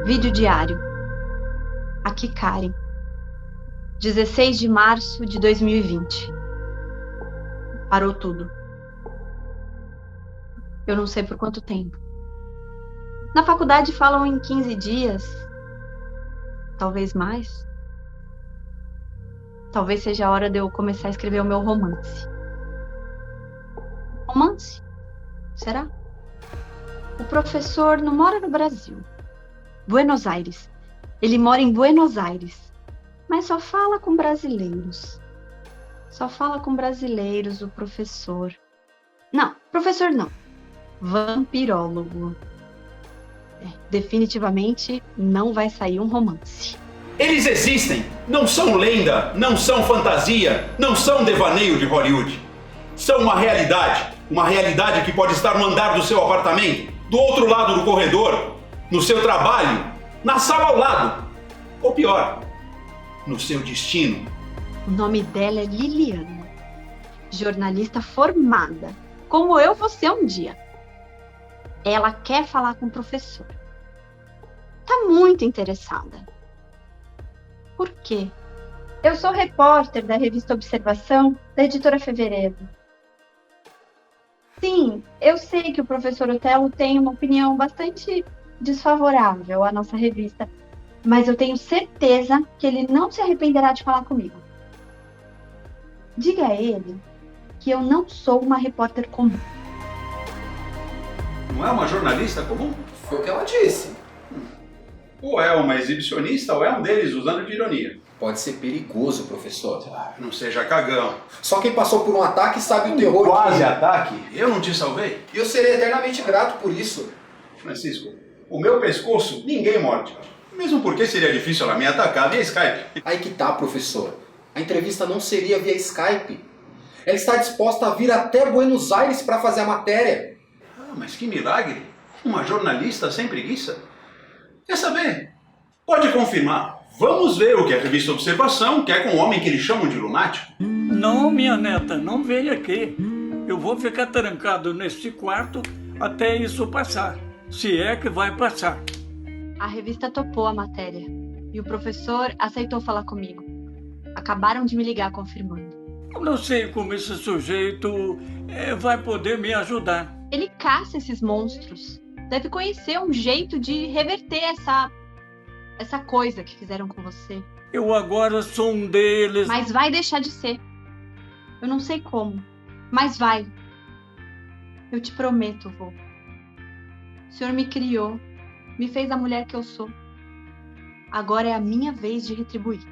Vídeo diário. Aqui, Karen. 16 de março de 2020. Parou tudo. Eu não sei por quanto tempo. Na faculdade falam em 15 dias. Talvez mais. Talvez seja a hora de eu começar a escrever o meu romance. Romance? Será? O professor não mora no Brasil. Buenos Aires. Ele mora em Buenos Aires. Mas só fala com brasileiros. Só fala com brasileiros, o professor. Não, professor não. Vampirólogo. Definitivamente não vai sair um romance. Eles existem! Não são lenda, não são fantasia, não são devaneio de Hollywood. São uma realidade que pode estar no andar do seu apartamento, do outro lado do corredor, no seu trabalho, na sala ao lado. Ou pior, no seu destino. O nome dela é Liliana, jornalista formada, como eu vou ser um dia. Ela quer falar com o professor. Tá muito interessada. Por quê? Eu sou repórter da revista Observação, da editora Fevereiro. Sim, eu sei que o professor Otelo tem uma opinião bastante desfavorável à nossa revista, mas eu tenho certeza que ele não se arrependerá de falar comigo. Diga a ele que eu não sou uma repórter comum. Não é uma jornalista comum? Foi o que ela disse. Ou é uma exibicionista ou é um deles usando de ironia. Pode ser perigoso, professor. Não seja cagão. Só quem passou por um ataque sabe o terror Quase ataque? Eu não te salvei? E eu serei eternamente grato por isso. Francisco, o meu pescoço ninguém morde. Mesmo porque seria difícil ela me atacar via Skype. Aí que tá, professor. A entrevista não seria via Skype. Ela está disposta a vir até Buenos Aires para fazer a matéria. Ah, mas que milagre. Uma jornalista sem preguiça. Quer saber? Pode confirmar. Vamos ver o que a revista Observação quer com um homem que eles chamam de lunático. Não, minha neta, não venha aqui. Eu vou ficar trancado neste quarto até isso passar. Se é que vai passar. A revista topou a matéria e o professor aceitou falar comigo. Acabaram de me ligar confirmando. Eu não sei como esse sujeito vai poder me ajudar. Ele caça esses monstros. Deve conhecer um jeito de reverter essa coisa que fizeram com você. Eu agora sou um deles. Mas vai deixar de ser. Eu não sei como, mas vai. Eu te prometo, vô. O senhor me criou, me fez a mulher que eu sou. Agora é a minha vez de retribuir.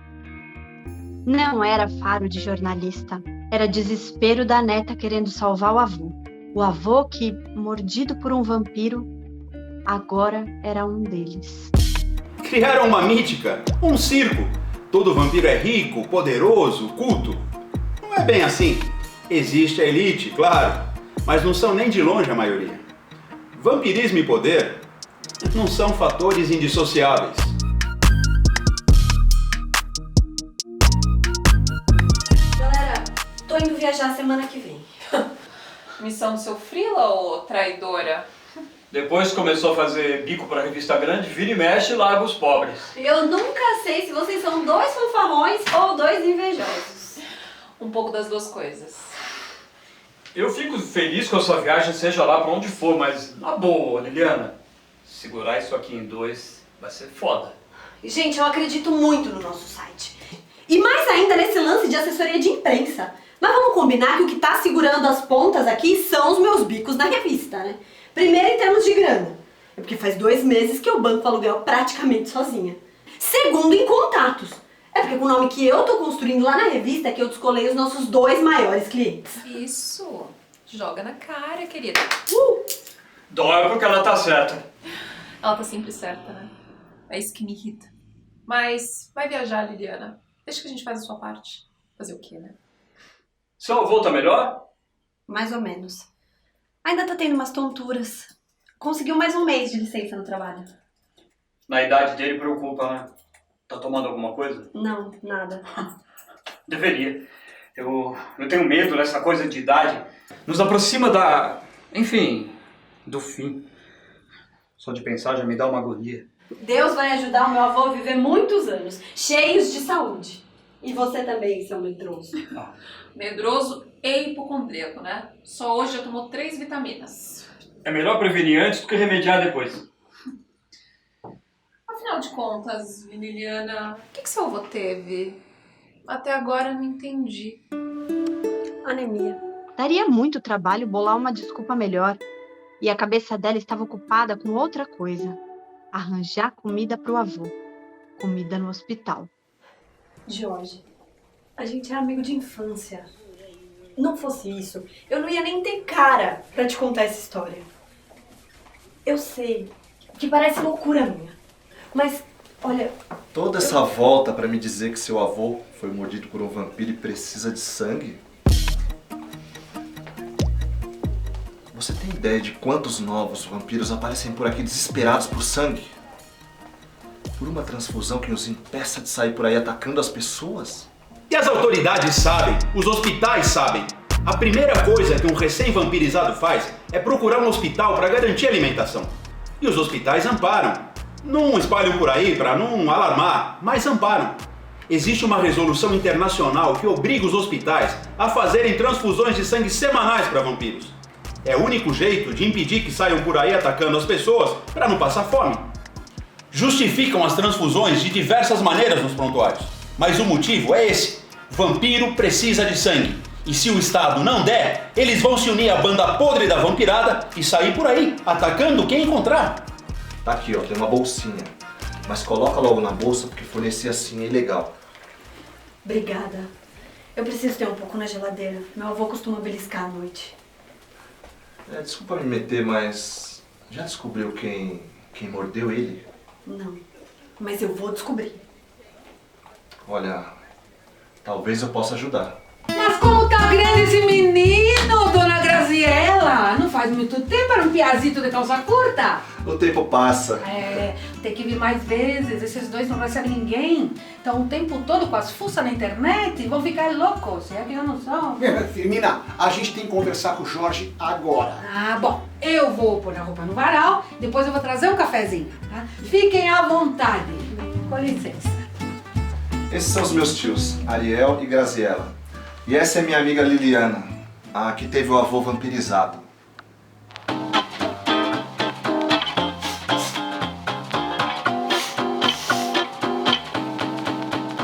Não era faro de jornalista, era desespero da neta querendo salvar o avô. O avô que, mordido por um vampiro, agora era um deles. Criaram uma mítica, um circo. Todo vampiro é rico, poderoso, culto. Não é bem assim. Existe a elite, claro, mas não são nem de longe a maioria. Vampirismo e poder não são fatores indissociáveis. Galera, tô indo viajar semana que vem. Missão do seu frila ou traidora? Depois que começou a fazer bico pra revista grande, vira e mexe e larga os pobres. Eu nunca sei se vocês são dois fanfarrões ou dois invejosos. Um pouco das duas coisas. Eu fico feliz que a sua viagem seja lá pra onde for, mas na boa, Liliana, segurar isso aqui em dois vai ser foda. Gente, eu acredito muito no nosso site. E mais ainda nesse lance de assessoria de imprensa. Mas vamos combinar que o que tá segurando as pontas aqui são os meus bicos na revista, né? Primeiro, em termos de grana. É porque faz 2 meses que eu banco o aluguel praticamente sozinha. Segundo, em contatos. É porque com o nome que eu tô construindo lá na revista é que eu descolei os nossos 2 maiores clientes. Isso. Joga na cara, querida. Dói porque ela tá certa. Ela tá sempre certa, né? É isso que me irrita. Mas vai viajar, Liliana. Deixa que a gente faz a sua parte. Fazer o quê, né? Seu avô tá melhor? Mais ou menos. Ainda tá tendo umas tonturas. Conseguiu mais 1 mês de licença no trabalho. Na idade dele preocupa, né? Tá tomando alguma coisa? Não, nada. Deveria. Eu tenho medo dessa coisa de idade. Nos aproxima da... enfim, do fim. Só de pensar já me dá uma agonia. Deus vai ajudar o meu avô a viver muitos anos, cheios de saúde. E você também, seu medroso. Medroso e hipocondríaco, né? Só hoje já tomou 3 vitaminas. É melhor prevenir antes do que remediar depois. Afinal de contas, Liliana, o que seu avô teve? Até agora eu não entendi. Anemia. Daria muito trabalho bolar uma desculpa melhor. E a cabeça dela estava ocupada com outra coisa. Arranjar comida para o avô. Comida no hospital. Jorge, a gente é amigo de infância. Não fosse isso, eu não ia nem ter cara pra te contar essa história. Eu sei que parece loucura minha, mas, olha... Toda essa volta pra me dizer que seu avô foi mordido por um vampiro e precisa de sangue? Você tem ideia de quantos novos vampiros aparecem por aqui desesperados por sangue? Por uma transfusão que nos impeça de sair por aí atacando as pessoas? E as autoridades sabem, os hospitais sabem. A primeira coisa que um recém-vampirizado faz é procurar um hospital para garantir a alimentação. E os hospitais amparam. Não espalham por aí para não alarmar, mas amparam. Existe uma resolução internacional que obriga os hospitais a fazerem transfusões de sangue semanais para vampiros. É o único jeito de impedir que saiam por aí atacando as pessoas para não passar fome. Justificam as transfusões de diversas maneiras nos prontuários, mas o motivo é esse: vampiro precisa de sangue. E se o Estado não der, eles vão se unir à banda podre da vampirada e sair por aí, atacando quem encontrar. Tá aqui, ó, tem uma bolsinha. Mas coloca logo na bolsa porque fornecer assim é ilegal. Obrigada. Eu preciso ter um pouco na geladeira. Meu avô costuma beliscar à noite. Desculpa me meter, mas já descobriu quem mordeu ele? Não, mas eu vou descobrir. Olha, talvez eu possa ajudar. Mas como tá grande esse menino, dona Graziella? Não faz muito tempo, era um piazito de calça curta. O tempo passa. Tem que vir mais vezes, esses dois não recebem ninguém. Estão o tempo todo com as fuças na internet e vão ficar loucos, é que eu não sou. Firmina, a gente tem que conversar com o Jorge agora. Ah, bom, eu vou pôr a roupa no varal, depois eu vou trazer um cafezinho, tá? Fiquem à vontade. Com licença. Esses são os meus tios, Ariel e Graziella. E essa é minha amiga Liliana, a que teve o avô vampirizado.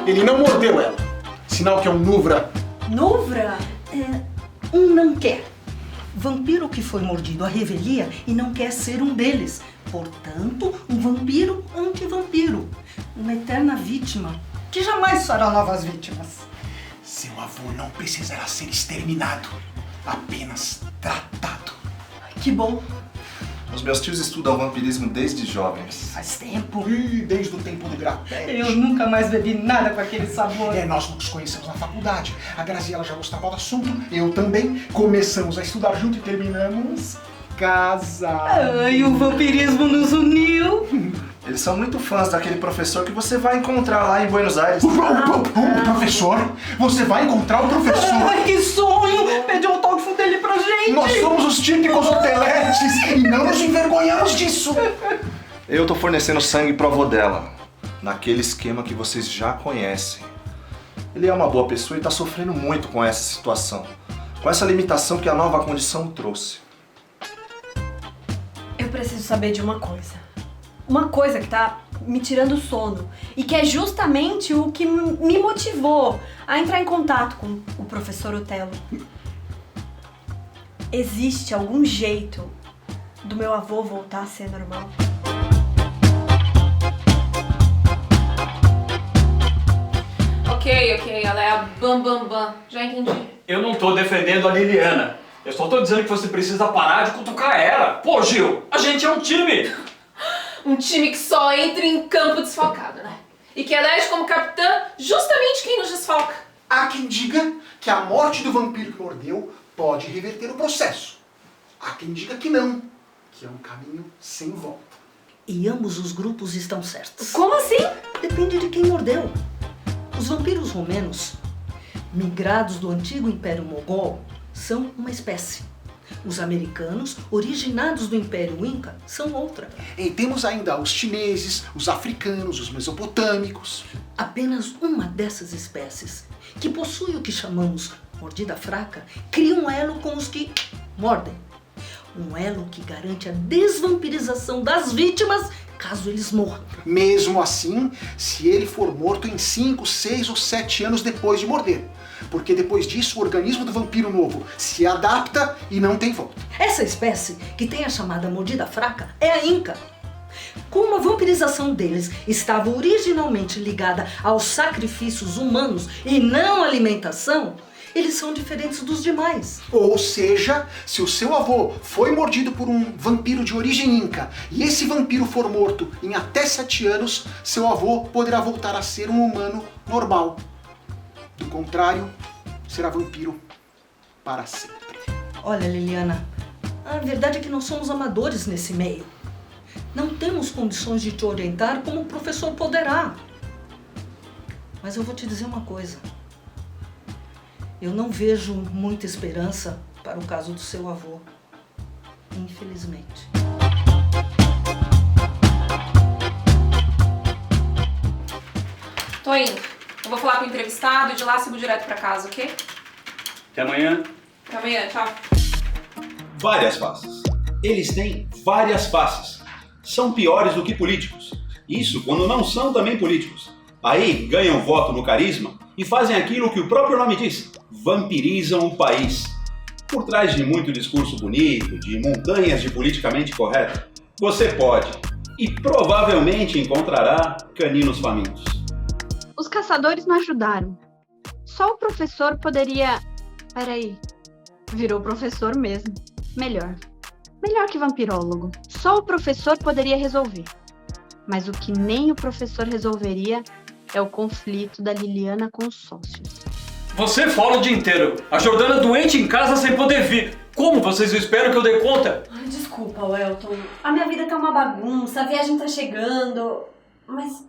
Ele não mordeu ela. Sinal que é um Nuvra. Nuvra? Não quer. Vampiro que foi mordido à revelia e não quer ser um deles. Portanto, um vampiro anti-vampiro. Uma eterna vítima que jamais fará novas vítimas. Seu avô não precisará ser exterminado, apenas tratado. Que bom. Os meus tios estudam vampirismo desde jovens. Faz tempo. E desde o tempo do grapete. Eu nunca mais bebi nada com aquele sabor. Nós nos conhecemos na faculdade. A Graziella já gostava do assunto, eu também. Começamos a estudar junto e terminamos casados. Ai, o vampirismo nos uniu. Eles são muito fãs daquele professor que você vai encontrar lá em Buenos Aires. O professor? Você vai encontrar o professor? Ai, que sonho! Pede um autógrafo dele pra gente! Nós somos os típicos hoteletes e não nos envergonhamos disso! Eu tô fornecendo sangue pro avô dela, naquele esquema que vocês já conhecem. Ele é uma boa pessoa e tá sofrendo muito com essa situação, com essa limitação que a nova condição trouxe. Eu preciso saber de uma coisa. Uma coisa que tá me tirando o sono e que é justamente o que me motivou a entrar em contato com o professor Otelo. Existe algum jeito do meu avô voltar a ser normal? Ok, ela é a bam. Já entendi. Eu não tô defendendo a Liliana. Eu só tô dizendo que você precisa parar de cutucar ela. Pô, Gil, a gente é um time. Um time que só entra em campo desfalcado, né? E que elege como capitã justamente quem nos desfalca. Há quem diga que a morte do vampiro que mordeu pode reverter o processo. Há quem diga que não, que é um caminho sem volta. E ambos os grupos estão certos. Como assim? Depende de quem mordeu. Os vampiros romenos, migrados do antigo Império Mogol, são uma espécie. Os americanos, originados do Império Inca, são outra. E temos ainda os chineses, os africanos, os mesopotâmicos. Apenas uma dessas espécies, que possui o que chamamos mordida fraca, cria um elo com os que mordem. Um elo que garante a desvampirização das vítimas caso eles morram. Mesmo assim, se ele for morto em 5, 6 ou 7 anos depois de morder. Porque depois disso o organismo do vampiro novo se adapta e não tem volta. Essa espécie, que tem a chamada mordida fraca, é a Inca. Como a vampirização deles estava originalmente ligada aos sacrifícios humanos e não à alimentação, eles são diferentes dos demais. Ou seja, se o seu avô foi mordido por um vampiro de origem inca e esse vampiro for morto em até 7 anos, seu avô poderá voltar a ser um humano normal. Do contrário, será vampiro para sempre. Olha, Liliana, a verdade é que nós somos amadores nesse meio. Não temos condições de te orientar como o professor poderá. Mas eu vou te dizer uma coisa. Eu não vejo muita esperança para o caso do seu avô. Infelizmente. Tô indo. Eu vou falar com o entrevistado e de lá sigo direto pra casa, ok? Até amanhã. Até amanhã, tchau. Várias faces. Eles têm várias faces. São piores do que políticos. Isso quando não são também políticos. Aí ganham voto no carisma e fazem aquilo que o próprio nome diz. Vampirizam o país. Por trás de muito discurso bonito, de montanhas de politicamente correto, você pode e provavelmente encontrará caninos famintos. Os caçadores não ajudaram. Só o professor poderia... Peraí. Virou professor mesmo. Melhor que vampirólogo. Só o professor poderia resolver. Mas o que nem o professor resolveria é o conflito da Liliana com os sócios. Você fala o dia inteiro. A Jordana doente em casa sem poder vir. Como vocês esperam que eu dê conta? Ai, desculpa, Welton. A minha vida tá uma bagunça, a viagem tá chegando. Mas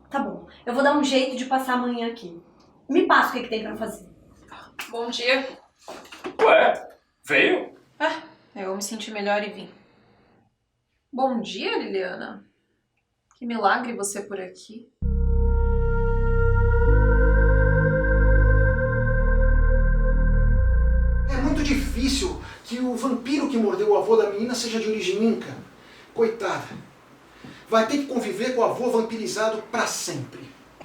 tá bom. Eu vou dar um jeito de passar amanhã aqui. Me passa o que tem pra fazer. Bom dia. Ué, veio? Eu me senti melhor e vim. Bom dia, Liliana. Que milagre você por aqui. É muito difícil que o vampiro que mordeu o avô da menina seja de origem inca. Coitada. Vai ter que conviver com o avô vampirizado pra sempre.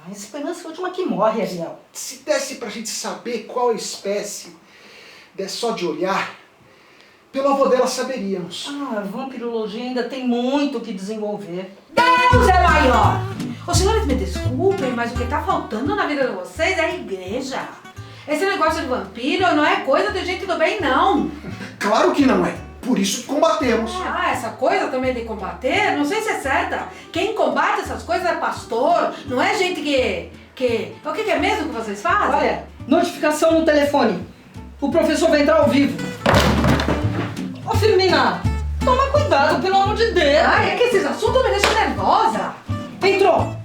A esperança é a última que morre, Ariel. Se desse pra gente saber qual a espécie, desse só de olhar, pelo avô dela saberíamos. A vampirologia ainda tem muito o que desenvolver. Deus é maior! Os senhores me desculpem, mas o que tá faltando na vida de vocês é a igreja. Esse negócio de vampiro não é coisa de gente do bem, não. Claro que não é. Por isso que combatemos. Essa coisa também de combater, não sei se é certa. Quem combate essas coisas é pastor, não é gente que... O que é mesmo que vocês fazem? Olha, notificação no telefone. O professor vai entrar ao vivo. Ô, Firmina, toma cuidado, pelo amor de Deus. É que esses assuntos me deixam nervosa. Entrou.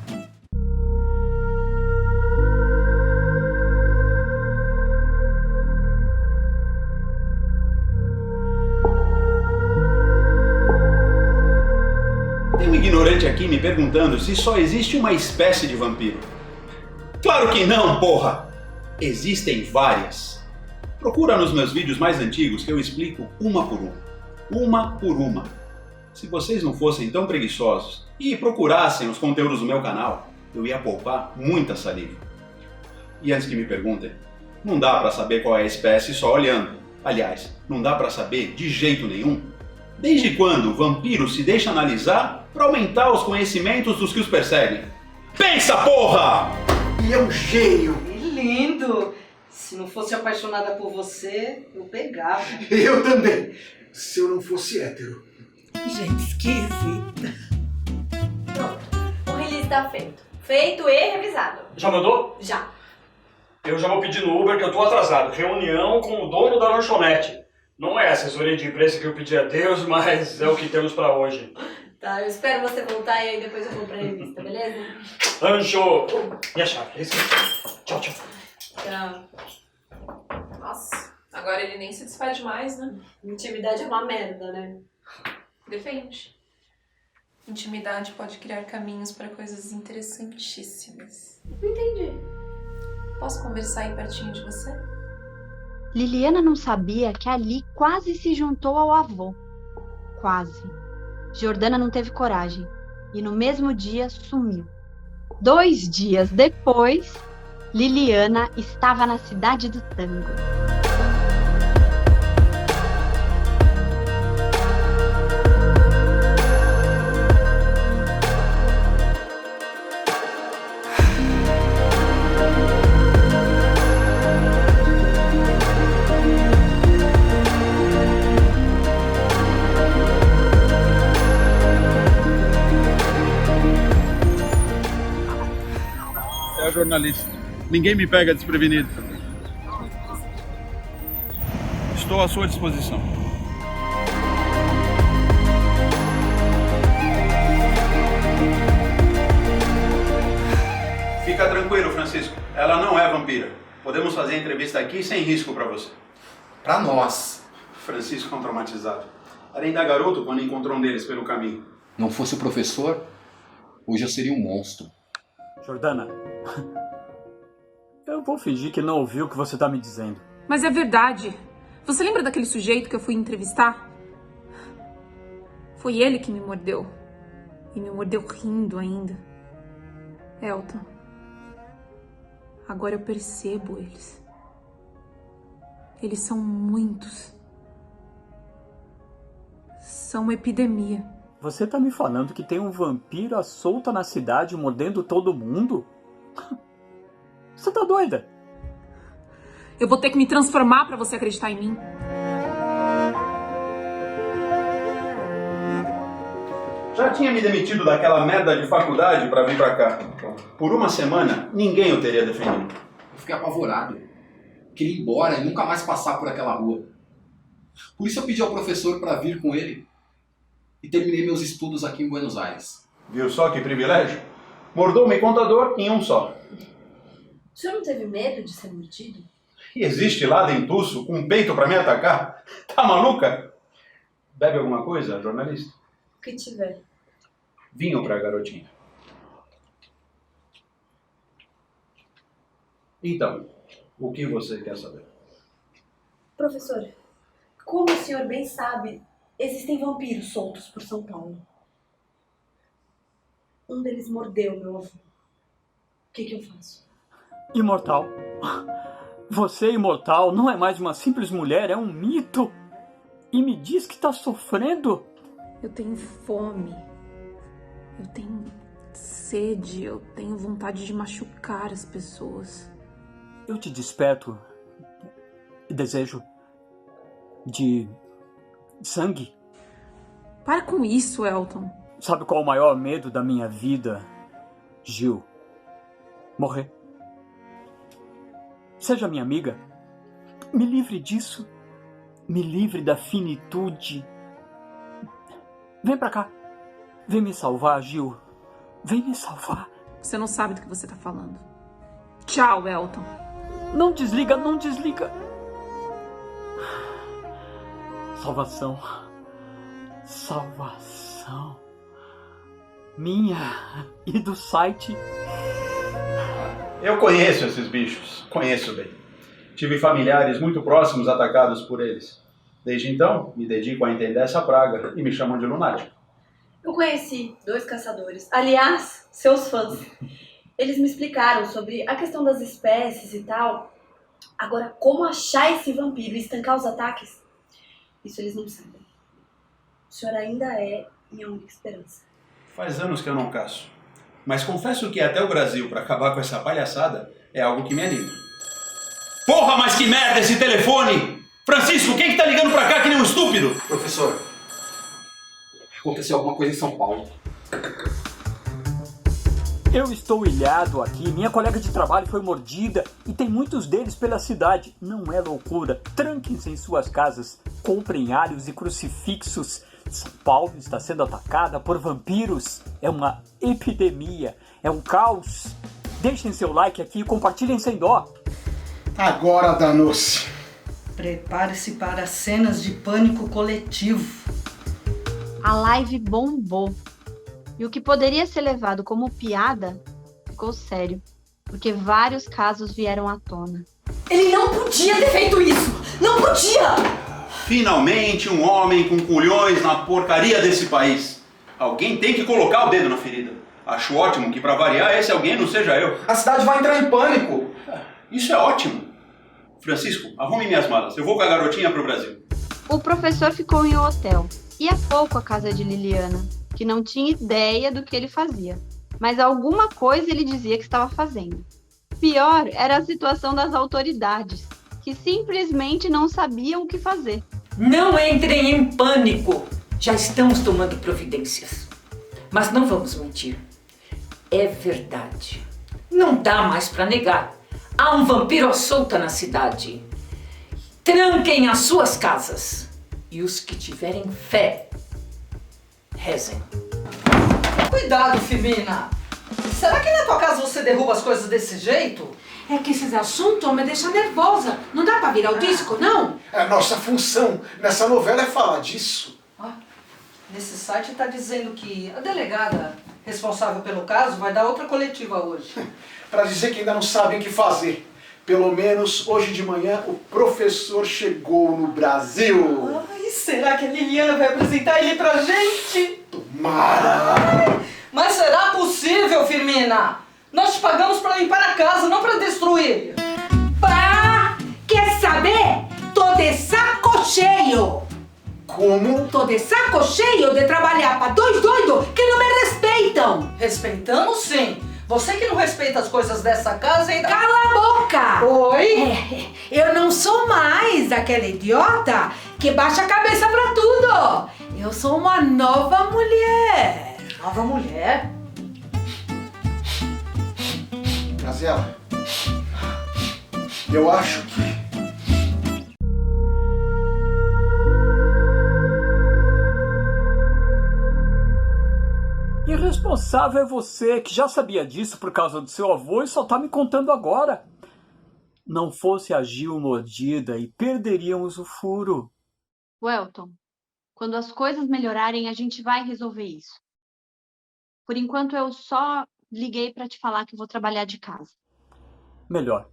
Tem um ignorante aqui me perguntando se só existe uma espécie de vampiro. Claro que não, porra! Existem várias. Procura nos meus vídeos mais antigos que eu explico uma por uma. Uma por uma. Se vocês não fossem tão preguiçosos e procurassem os conteúdos do meu canal, eu ia poupar muita saliva. E antes que me perguntem, não dá pra saber qual é a espécie só olhando. Aliás, não dá pra saber de jeito nenhum. Desde quando o vampiro se deixa analisar para aumentar os conhecimentos dos que os perseguem? Pensa, porra! E é um gênio. Que lindo. Se não fosse apaixonada por você, eu pegava. Eu também. Se eu não fosse hétero. Gente esquisita. Pronto. O release tá feito. Feito e revisado. Já mandou? Já. Eu já vou pedir no Uber que eu tô atrasado. Reunião com o dono da lanchonete. Não é a assessoria de imprensa que eu pedi a Deus, mas é o que temos pra hoje. Tá, eu espero você voltar e aí depois eu vou pra revista, beleza? Anjo! E a chave? É isso aí. Tchau, tchau. Tchau. Nossa, agora Agora ele nem se despede mais, né? Intimidade é uma merda, né? Depende. Intimidade pode criar caminhos para coisas interessantíssimas. Não entendi. Posso conversar aí pertinho de você? Liliana não sabia que ali quase se juntou ao avô. Quase. Jordana não teve coragem e no mesmo dia sumiu. 2 dias depois, Liliana estava na cidade do tango. É a jornalista. Ninguém me pega desprevenido. Estou à sua disposição. Fica tranquilo, Francisco. Ela não é vampira. Podemos fazer a entrevista aqui sem risco para você. Pra nós. Francisco é um traumatizado. Era ainda garoto quando encontrou um deles pelo caminho. Não fosse o professor, hoje eu seria um monstro. Jordana, eu vou fingir que não ouvi o que você tá me dizendo. Mas é verdade. Você lembra daquele sujeito que eu fui entrevistar? Foi ele que me mordeu. E me mordeu rindo ainda. Elton. Agora eu percebo eles. Eles são muitos. São uma epidemia. Você tá me falando que tem um vampiro à solta na cidade mordendo todo mundo? Você tá doida? Eu vou ter que me transformar pra você acreditar em mim. Já tinha me demitido daquela merda de faculdade para vir para cá. Por uma semana, ninguém o teria defendido. Eu fiquei apavorado. Queria ir embora e nunca mais passar por aquela rua. Por isso eu pedi ao professor para vir com ele. E terminei meus estudos aqui em Buenos Aires. Viu só que privilégio? Mordomo e contador em um só. O senhor não teve medo de ser mordido? E existe lá dentuço com um peito para me atacar? Tá maluca? Bebe alguma coisa, jornalista? O que tiver. Vinho pra garotinha. Então, o que você quer saber? Professor, como o senhor bem sabe, existem vampiros soltos por São Paulo. Um deles mordeu meu avô. O que eu faço? Imortal. Você, imortal, não é mais uma simples mulher, é um mito. E me diz que tá sofrendo. Eu tenho fome. Eu tenho sede. Eu tenho vontade de machucar as pessoas. Eu te desperto desejo de sangue. Para com isso, Elton. Sabe qual é o maior medo da minha vida, Gil? Morrer. Seja minha amiga. Me livre disso. Me livre da finitude. Vem pra cá. Vem me salvar, Gil. Vem me salvar. Você não sabe do que você tá falando. Tchau, Elton. Não desliga, não desliga. Salvação. Salvação. Minha e do site. Eu conheço esses bichos. Conheço bem. Tive familiares muito próximos atacados por eles. Desde então, me dedico a entender essa praga e me chamam de lunático. Eu conheci 2 caçadores, aliás, seus fãs. Eles me explicaram sobre a questão das espécies e tal. Agora, como achar esse vampiro e estancar os ataques? Isso eles não sabem. O senhor ainda é minha única esperança. Faz anos que eu não caço. Mas confesso que até o Brasil, para acabar com essa palhaçada, é algo que me anima. Porra, mas que merda esse telefone! Francisco, quem que tá ligando pra cá que nem um estúpido? Professor, aconteceu alguma coisa em São Paulo. Eu estou ilhado aqui, minha colega de trabalho foi mordida e tem muitos deles pela cidade. Não é loucura. Tranquem-se em suas casas, comprem alhos e crucifixos. São Paulo está sendo atacada por vampiros. É uma epidemia, é um caos. Deixem seu like aqui e compartilhem sem dó. Agora danou-se. Prepare-se para cenas de pânico coletivo. A live bombou. E o que poderia ser levado como piada ficou sério, porque vários casos vieram à tona. Ele não podia ter feito isso! Não podia! Finalmente um homem com culhões na porcaria desse país. Alguém tem que colocar o dedo na ferida. Acho ótimo que, pra variar, esse alguém não seja eu. A cidade vai entrar em pânico. Isso é ótimo. Francisco, arrume minhas malas. Eu vou com a garotinha pro Brasil. O professor ficou em um hotel. Ia pouco à casa de Liliana, que não tinha ideia do que ele fazia. Mas alguma coisa ele dizia que estava fazendo. Pior era a situação das autoridades, que simplesmente não sabiam o que fazer. Não entrem em pânico. Já estamos tomando providências. Mas não vamos mentir. É verdade. Não dá mais para negar. Há um vampiro à solta na cidade. Tranquem as suas casas. E os que tiverem fé, rezem. Cuidado, Firmina. Será que na tua casa você derruba as coisas desse jeito? É que esses assuntos me deixam nervosa. Não dá pra virar o disco, não? A nossa função nessa novela é falar disso. Nesse site está dizendo que a delegada responsável pelo caso vai dar outra coletiva hoje. Para dizer que ainda não sabem o que fazer. Pelo menos hoje de manhã o professor chegou no Brasil. Ai, será que a Liliana vai apresentar ele pra gente? Tomara! Mas será possível, Firmina? Nós te pagamos para limpar a casa, não para destruir. Pá! Quer saber? Tô de saco cheio. Como? Tô de saco cheio de trabalhar para dois doidos que não me respeitam. Respeitamos sim. Você que não respeita as coisas dessa casa ainda... Cala a boca! Oi? Eu não sou mais aquela idiota que baixa a cabeça pra tudo. Eu sou uma nova mulher. Nova mulher? Grazela, eu acho que... Irresponsável é você, que já sabia disso por causa do seu avô e só tá me contando agora. Não fosse a Gil mordida e perderíamos o furo. Welton, quando as coisas melhorarem, a gente vai resolver isso. Por enquanto, eu só liguei para te falar que eu vou trabalhar de casa. Melhor.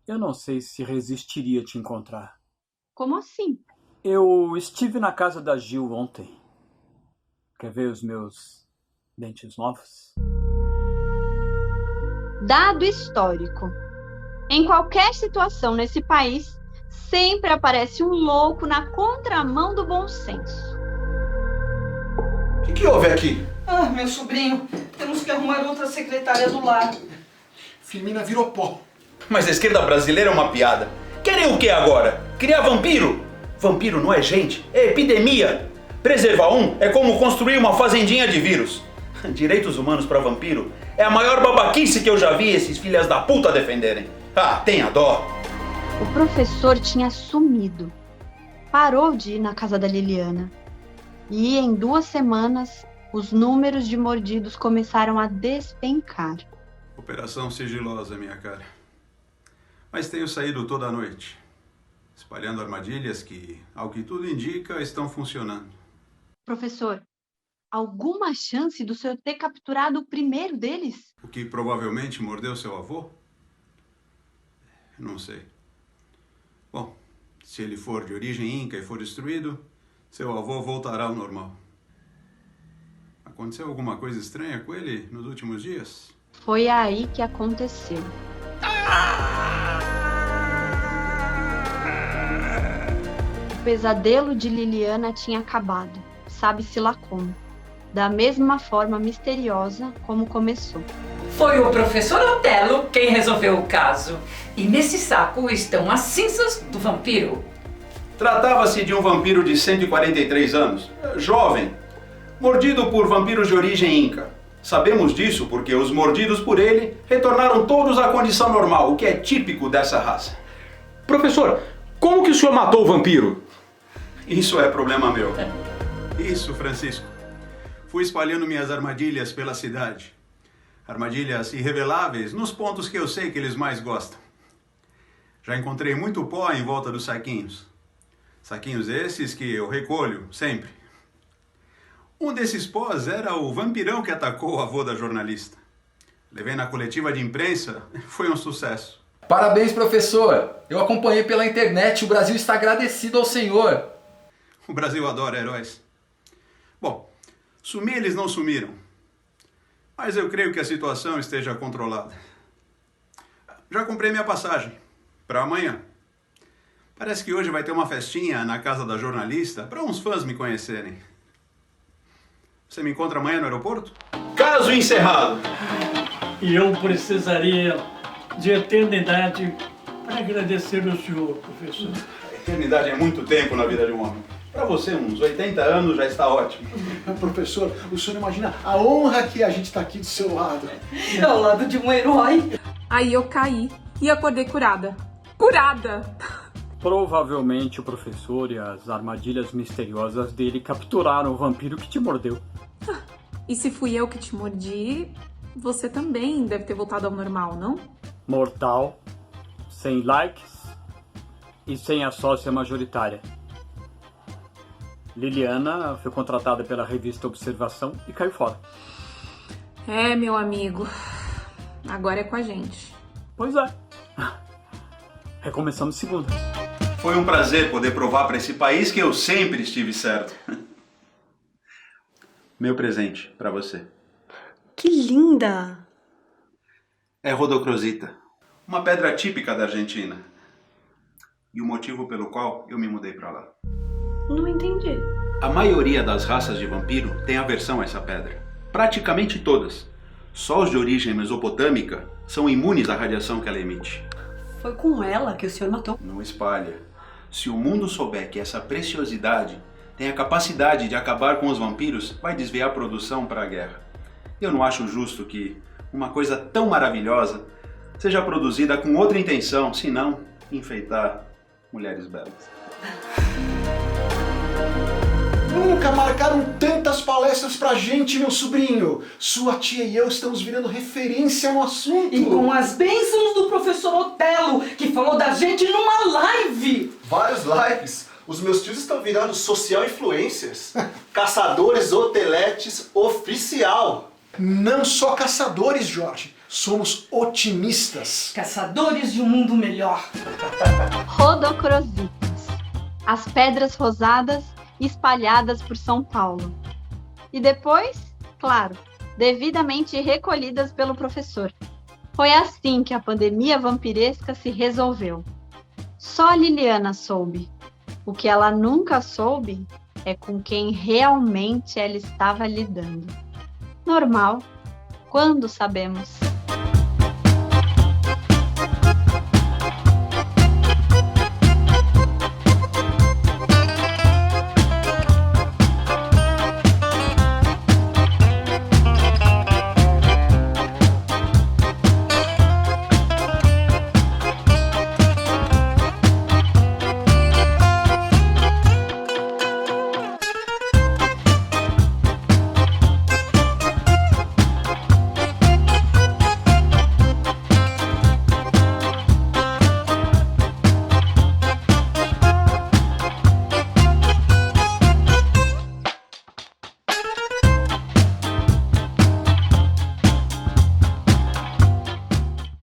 Eu não sei se resistiria a te encontrar. Como assim? Eu estive na casa da Gil ontem. Quer ver os meus dentes novos? Dado histórico. Em qualquer situação nesse país, sempre aparece um louco na contramão do bom senso. O que houve aqui? Ah, meu sobrinho, temos que arrumar outra secretária do lar. Firmina virou pó. Mas a esquerda brasileira é uma piada. Querem o que agora? Criar vampiro? Vampiro não é gente, é epidemia. Preservar um é como construir uma fazendinha de vírus. Direitos humanos para vampiro é a maior babaquice que eu já vi esses filhas da puta defenderem. Ah, tenha dó. O professor tinha sumido. Parou de ir na casa da Liliana. E em 2 semanas, os números de mordidos começaram a despencar. Operação sigilosa, minha cara. Mas tenho saído toda a noite, espalhando armadilhas que, ao que tudo indica, estão funcionando. Professor, alguma chance do senhor ter capturado o primeiro deles? O que provavelmente mordeu seu avô? Não sei. Bom, se ele for de origem inca e for destruído, seu avô voltará ao normal. Aconteceu alguma coisa estranha com ele nos últimos dias? Foi aí que aconteceu. O pesadelo de Liliana tinha acabado, sabe-se lá como. Da mesma forma misteriosa como começou. Foi o professor Otelo quem resolveu o caso. E nesse saco estão as cinzas do vampiro. Tratava-se de um vampiro de 143 anos, jovem, mordido por vampiros de origem inca. Sabemos disso porque os mordidos por ele retornaram todos à condição normal, o que é típico dessa raça. Professor, como que o senhor matou o vampiro? Isso é problema meu. Isso, Francisco. Fui espalhando minhas armadilhas pela cidade. Armadilhas irreveláveis nos pontos que eu sei que eles mais gostam. Já encontrei muito pó em volta dos saquinhos. Saquinhos esses que eu recolho sempre. Um desses pós era o vampirão que atacou o avô da jornalista. Levei na coletiva de imprensa, foi um sucesso. Parabéns, professor! Eu acompanhei pela internet, o Brasil está agradecido ao senhor. O Brasil adora heróis. Bom, sumir eles não sumiram. Mas eu creio que a situação esteja controlada. Já comprei minha passagem para amanhã. Parece que hoje vai ter uma festinha na casa da jornalista para uns fãs me conhecerem. Você me encontra amanhã no aeroporto? Caso encerrado. E eu precisaria de eternidade para agradecer ao senhor, professor. A eternidade é muito tempo na vida de um homem. Para você, uns 80 anos já está ótimo. Professor, o senhor imagina a honra que a gente está aqui do seu lado. Ao lado de um herói. Aí eu caí e acordei curada. Curada! Provavelmente o professor e as armadilhas misteriosas dele capturaram o vampiro que te mordeu. E se fui eu que te mordi, você também deve ter voltado ao normal, não? Mortal, sem likes e sem a sócia majoritária. Liliana foi contratada pela revista Observação e caiu fora. É, meu amigo. Agora é com a gente. Pois é. Recomeçamos segunda. Foi um prazer poder provar para esse país que eu sempre estive certo. Meu presente para você. Que linda! É rodocrosita, uma pedra típica da Argentina. E o motivo pelo qual eu me mudei para lá. Não entendi. A maioria das raças de vampiro tem aversão a essa pedra. Praticamente todas. Só os de origem mesopotâmica são imunes à radiação que ela emite. Foi com ela que o senhor matou? Não espalha. Se o mundo souber que essa preciosidade tem a capacidade de acabar com os vampiros, vai desviar a produção para a guerra. Eu não acho justo que uma coisa tão maravilhosa seja produzida com outra intenção, senão enfeitar mulheres belas. Nunca marcaram tantas palestras pra gente, meu sobrinho. Sua tia e eu estamos virando referência no assunto. E com as bênçãos do professor Otelo, que falou da gente numa live. Vários likes. Os meus tios estão virando social influencers. Caçadores hoteletes oficial. Não só caçadores, Jorge. Somos otimistas. Caçadores de um mundo melhor. Rodocrositas. As pedras rosadas espalhadas por São Paulo. E depois, claro, devidamente recolhidas pelo professor. Foi assim que a pandemia vampiresca se resolveu. Só a Liliana soube. O que ela nunca soube é com quem realmente ela estava lidando. Normal. Quando sabemos?